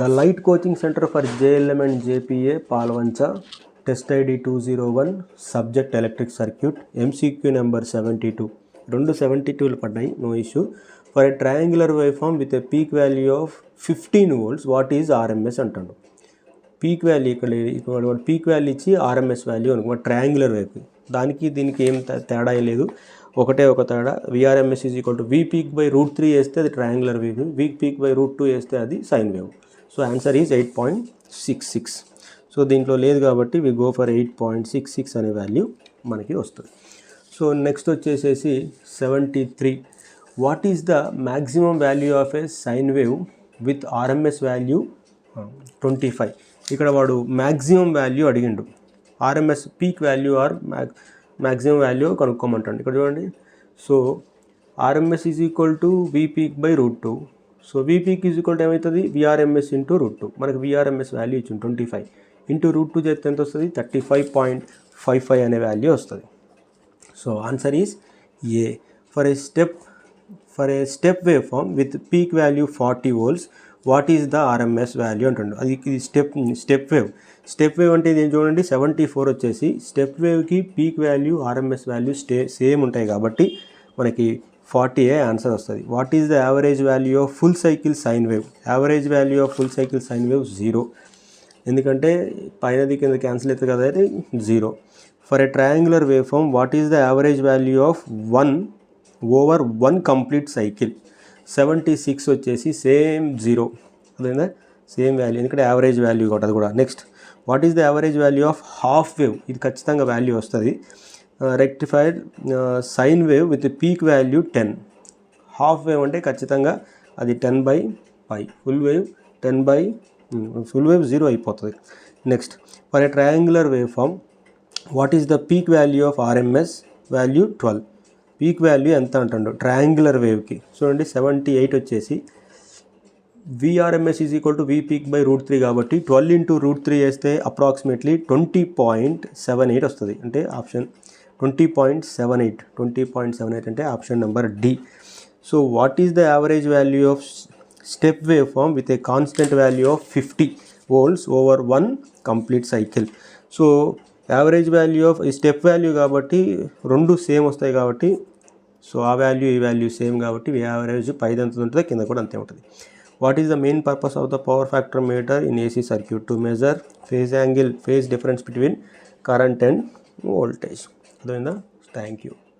The Light Coaching Center for JLM and JPA, Palvancha, Test ID 201, Subject Electric Circuit, MCQ number 72. 272 పడ్డాయి, no issue. For a triangular waveform with a peak value of 15 volts, what is RMS అంటాడు. Peak value ఇక్కడ peak value ఇచ్చి RMS value అనుకో triangular wave, దానికి దీనికి ఏం తేడా లేదు, ఒకటే ఒక తేడా. VRMS is equal to V peak by √3 వేస్తే అది triangular wave, V peak by √2 వేస్తే అది sine wave. So answer is 8.66. So దీంట్లో లేదు కాబట్టి వి గో ఫర్ 8.66 అనే వాల్యూ మనకి వస్తుంది. సో నెక్స్ట్ వచ్చేసేసి 73. What is the maximum value of a sine wave with RMS value 25. ఇక్కడ వాడు మ్యాక్సిమం వాల్యూ అడిగిండు, RMS peak value or maximum value కనుక్కోమంటాడు. ఇక్కడ చూడండి, so RMS is equal to V peak by √2. So V peak is equal to ఏమవుతుంది, V RMS into √2. మనకు VRMS value ఇచ్చింది 25 into √2 చేస్తే ఎంత వస్తుంది, 35.55 అనే వాల్యూ వస్తుంది. So answer is A. For a step wave form with peak value 40 volts, what is the RMS value అంటుండు. అది ఇది స్టెప్ వేవ్ అంటే ఇది చూడండి 74 వచ్చేసి స్టెప్ వేవ్కి peak value RMS value same ఉంటాయి కాబట్టి మనకి 40 ఆన్సర్ వస్తుంది. What is the average value of full cycle sine wave. Average value of full cycle sine wave 0, ఎందుకంటే పైనది కింద క్యాన్సిల్ అవుతుంది కదా, అయితే 0. For a triangular wave form what is the average value of 1/1 complete cycle. 76 వచ్చేసి same 0, అదేనా same value, ఎందుకంటే average value కాబట్టి అది కూడా. Next what is the average value of half wave. ఇది ఖచ్చితంగా వాల్యూ వస్తుంది. Rectified sine wave with peak value 10. Half wave అంటే ఖచ్చితంగా అది 10/π. ఫుల్ వేవ్ 0 అయిపోతుంది. Next for a triangular wave form what is the peak value of RMS value 12. Peak value ఎంత అంటాడు triangular వేవ్కి. చూడండి 78 వచ్చేసి VRMS is equal to V peak by √3 కాబట్టి 12 ఇంటూ √3 వేస్తే అప్రాక్సిమేట్లీ 20.78 వస్తుంది. అంటే ఆప్షన్ 20.78 అంటే option number D. So what is the average value of step wave form with a constant value of 50 volts over 1 complete cycle. So average value of ఈ step value కాబట్టి రెండు same వస్తాయి కాబట్టి, so ఆ value ఈ value same కాబట్టి average పైది ఎంత ఉంటుందో కింద కూడా అంతే ఉంటుంది. What is the main purpose of the power factor meter in AC circuit? To measure phase difference between current and voltage. అర్థమైందా? Thank you.